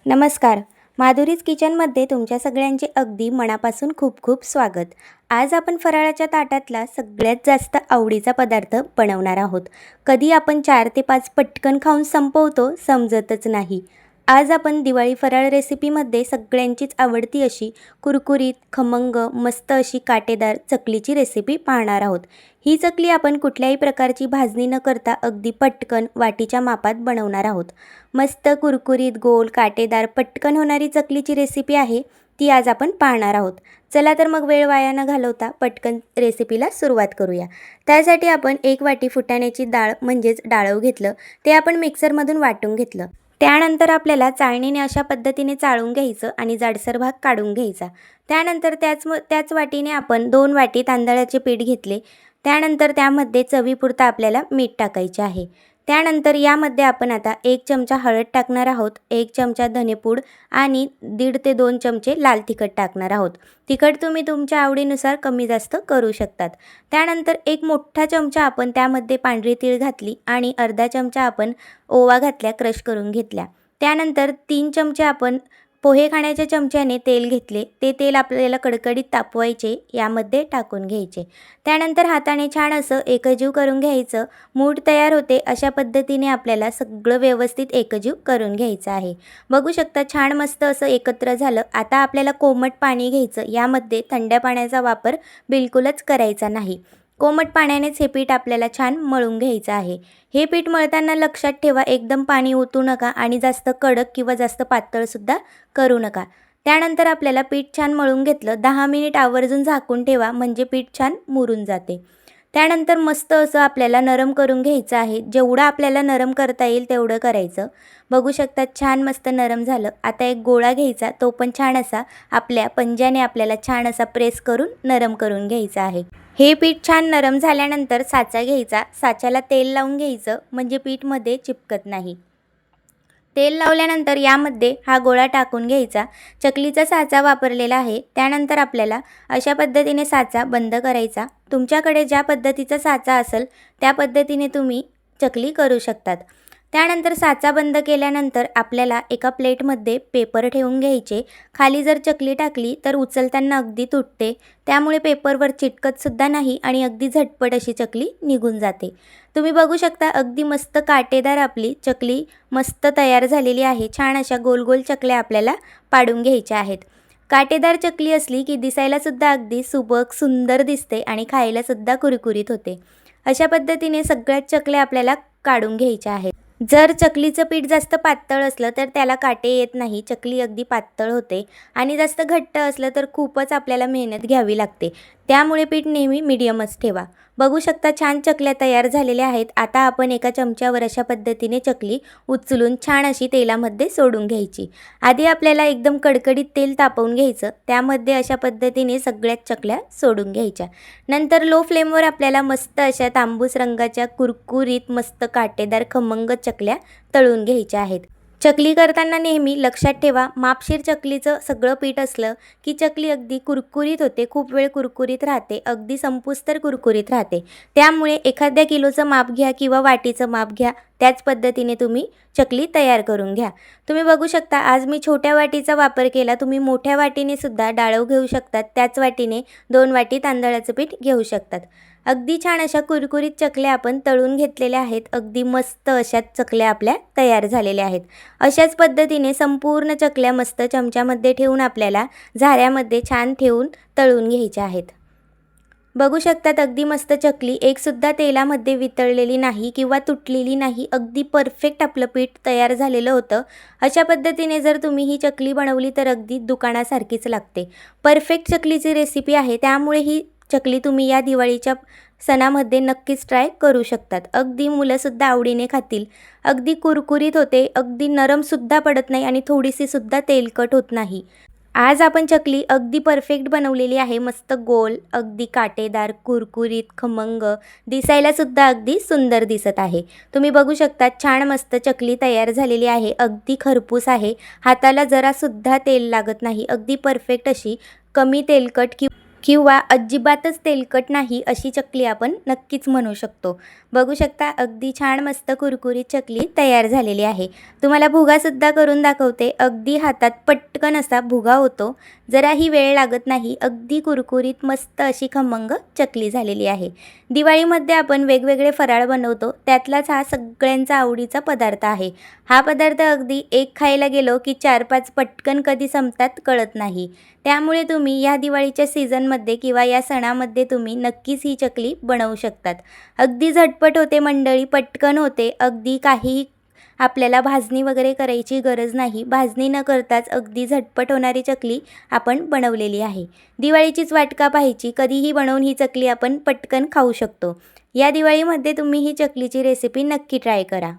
नमस्कार. माधुरीज किचनमध्ये तुमच्या सगळ्यांचे अगदी मनापासून खूप खूप स्वागत. आज आपण फराळाच्या ताटातला सगळ्यात जास्त आवडीचा पदार्थ बनवणार आहोत. कधी आपण 4 ते 5 पटकन खाऊन संपवतो समजतच नाही. आज आपण दिवाळी फराळ रेसिपीमध्ये सगळ्यांचीच आवडती अशी कुरकुरीत, खमंग, मस्त अशी काटेदार चकलीची रेसिपी पाहणार आहोत. ही चकली आपण कुठल्याही प्रकारची भाजणी न करता अगदी पटकन वाटीच्या मापात बनवणार आहोत. मस्त कुरकुरीत, गोल, काटेदार, पटकन होणारी चकलीची रेसिपी आहे ती आज आपण पाहणार आहोत. चला तर मग वेळ वाया न घालवता पटकन रेसिपीला सुरुवात करूया. त्यासाठी आपण 1 वाटी फुटाण्याची डाळ म्हणजेच डाळव घेतलं. ते आपण मिक्सरमधून वाटून घेतलं. त्यानंतर आपल्याला चाळणीने अशा पद्धतीने चाळून घ्यायचं आणि जाडसर भाग काढून घ्यायचा. त्यानंतर त्याच वाटीने आपण 2 वाटी तांदळाचे पीठ घेतले. त्यानंतर त्यामध्ये चवीपुरतं आपल्याला मीठ टाकायचे आहे. त्यानंतर यामध्ये आपण आता 1 चमचा हळद टाकणार आहोत, 1 चमचा धनेपूड आणि 1.5 ते 2 चमचे लाल तिखट टाकणार आहोत. तिखट तुम्ही तुमच्या आवडीनुसार कमी जास्त करू शकतात. त्यानंतर 1 मोठा चमचा आपण त्यामध्ये पांढरी तीळ घातली आणि अर्धा चमचा आपण ओवा घातल्या, क्रश करून घेतल्या. त्यानंतर 3 चमचे आपण पोहे खाण्याच्या चमच्याने तेल घेतले. ते तेल आपल्याला कडकडीत तापवायचे, यामध्ये टाकून घ्यायचे. त्यानंतर हाताने छान असं एकजीव करून घ्यायचं. मूड तयार होते अशा पद्धतीने आपल्याला सगळं व्यवस्थित एकजीव करून घ्यायचं आहे. बघू शकता छान मस्त असं एकत्र झालं. आता आपल्याला कोमट पाणी घ्यायचं. यामध्ये थंड्या पाण्याचा वापर बिलकुलच करायचा नाही. कोमट पाण्यानेच हे पीठ आपल्याला छान मळून घ्यायचं आहे. हे पीठ मळताना लक्षात ठेवा एकदम पाणी ओतू नका आणि जास्त कडक किंवा जास्त पातळसुद्धा करू नका. त्यानंतर आपल्याला पीठ छान मळून घेतलं. 10 मिनिट आवर्जून झाकून ठेवा म्हणजे पीठ छान मुरून जाते. त्यानंतर मस्त असं आपल्याला नरम करून घ्यायचं आहे. जेवढं आपल्याला नरम करता येईल तेवढं करायचं. बघू शकता छान मस्त नरम झालं. आता एक गोळा घ्यायचा, तो पण छान असा आपल्या पंजाने आपल्याला छान असा प्रेस करून नरम करून घ्यायचा आहे. हे पीठ छान नरम झाल्यानंतर साचा घ्यायचा. साच्याला तेल लावून घ्यायचं म्हणजे पीठमध्ये चिपकत नाही. तेल लावल्यानंतर यामध्ये हा गोळा टाकून घ्यायचा. चकलीचा साचा वापरलेला आहे. त्यानंतर आपल्याला अशा पद्धतीने साचा बंद करायचा. तुमच्याकडे ज्या पद्धतीचा साचा असेल त्या पद्धतीने तुम्ही चकली करू शकतात. त्यानंतर साचा बंद केल्यानंतर आपल्याला एका प्लेटमध्ये पेपर ठेवून घ्यायचे. खाली जर चकली टाकली तर उचलताना अगदी तुटते. त्यामुळे पेपरवर चिटकतसुद्धा नाही आणि अगदी झटपट अशी चकली निघून जाते. तुम्ही बघू शकता अगदी मस्त काटेदार आपली चकली मस्त तयार झालेली आहे. छान अशा गोल गोल चकल्या आपल्याला पाडून घ्यायच्या आहेत. काटेदार चकली असली की दिसायलासुद्धा अगदी सुबक सुंदर दिसते आणि खायलासुद्धा कुरकुरीत होते. अशा पद्धतीने सगळ्याच चकल्या आपल्याला काढून घ्यायच्या आहेत. जर चकलीचं पीठ जास्त पातळ असलं तर त्याला काटे येत नाही. चकली अगदी पातळ होते आणि जास्त घट्ट असलं तर खूपच आपल्याला मेहनत घ्यावी लागते. त्यामुळे पीठ नेहमी मीडियमच ठेवा. बघू शकता छान चकल्या तयार झालेल्या आहेत. आता आपण एका चमच्यावर अशा पद्धतीने चकली उचलून छान अशी तेलामध्ये सोडून घ्यायची. आधी आपल्याला एकदम कडकडीत तेल तापवून घ्यायचं. त्यामध्ये अशा पद्धतीने सगळ्याच चकल्या सोडून घ्यायच्या. नंतर लो फ्लेमवर आपल्याला मस्त अशा तांबूस रंगाच्या कुरकुरीत मस्त काटेदार खमंग चकल्या तळून घ्यायच्या आहेत. चकली करताना नेहमी लक्षात ठेवा मापशीर चकलीचं सगळं पीठ असलं की चकली अगदी कुरकुरीत होते. खूप वेळ कुरकुरीत राहते. अगदी संपुष्तर कुरकुरीत राहते. त्यामुळे एखाद्या किलोचं माप घ्या किंवा वाटीचं माप घ्या. त्याच पद्धतीने तुम्ही चकली तयार करून घ्या. तुम्ही बघू शकता आज मी छोट्या वाटीचा वापर केला. तुम्ही मोठ्या वाटीने सुद्धा डाळव घेऊ शकतात. त्याच वाटीने 2 वाटी तांदळाचं पीठ घेऊ शकतात. अगदी छान अशा कुरकुरीत चकल्या आपण तळून घेतलेल्या आहेत. अगदी मस्त अशा चकल्या आपल्या तयार झालेल्या आहेत. अशाच पद्धतीने संपूर्ण चकल्या मस्त चमच्यामध्ये ठेवून आपल्याला झाऱ्यामध्ये छान ठेवून तळून घ्यायच्या आहेत. बघू शकतात अगदी मस्त चकली एकसुद्धा तेलामध्ये वितळलेली नाही किंवा तुटलेली नाही. अगदी परफेक्ट आपलं पीठ तयार झालेलं होतं. अशा पद्धतीने जर तुम्ही ही चकली बनवली तर अगदी दुकानासारखीच लागते. परफेक्ट चकलीची रेसिपी आहे. त्यामुळे ही चकली तुम्ही या दिवाळीच्या सणामध्ये नक्कीच ट्राय करू शकतात. अगदी मुलंसुद्धा आवडीने खातील. अगदी कुरकुरीत होते. अगदी नरमसुद्धा पडत नाही आणि थोडीशीसुद्धा तेलकट होत नाही. आज आपण चकली अगदी परफेक्ट बनवलेली आहे. मस्त गोल, अगदी काटेदार, कुरकुरीत, खमंग, दिसायलासुद्धा अगदी सुंदर दिसत आहे. तुम्ही बघू शकता छान मस्त चकली तयार झालेली आहे. अगदी खरपूस आहे. हाताला जरासुद्धा तेल लागत नाही. अगदी परफेक्ट अशी कमी तेलकट किंवा अजिबातच तेलकट नाही अशी चकली आपण नक्कीच म्हणू शकतो. बघू शकता अगदी छान मस्त कुरकुरीत चकली तयार झालेली आहे. तुम्हाला भुगासुद्धा करून दाखवते. अगदी हातात पटकन असा भुगा होतो. जराही वेळ लागत नाही. अगदी कुरकुरीत मस्त अशी खमंग चकली झालेली आहे. दिवाळीमध्ये आपण वेगवेगळे फराळ बनवतो. त्यातलाच हा सगळ्यांचा आवडीचा पदार्थ आहे. हा पदार्थ अगदी एक खायला गेलो की 4-5 पटकन कधी संपतात कळत नाही. त्यामुळे तुम्ही या दिवाळीच्या सीझनमध्ये किंवा या सणामध्ये तुम्ही नक्कीच ही चकली बनवू शकतात. अगदी झटपट होते मंडळी, पटकन होते. अगदी काहीही आपल्याला भाजणी वगैरे करायची गरज नाही. भाजणी न करताच अगदी झटपट होणारी चकली आपण बनवलेली आहे. दिवाळीचीच वाट का पाहायची, कधीही बनवून ही चकली आपण पटकन खाऊ शकतो. या दिवाळीमध्ये तुम्ही ही चकलीची रेसिपी नक्की ट्राय करा.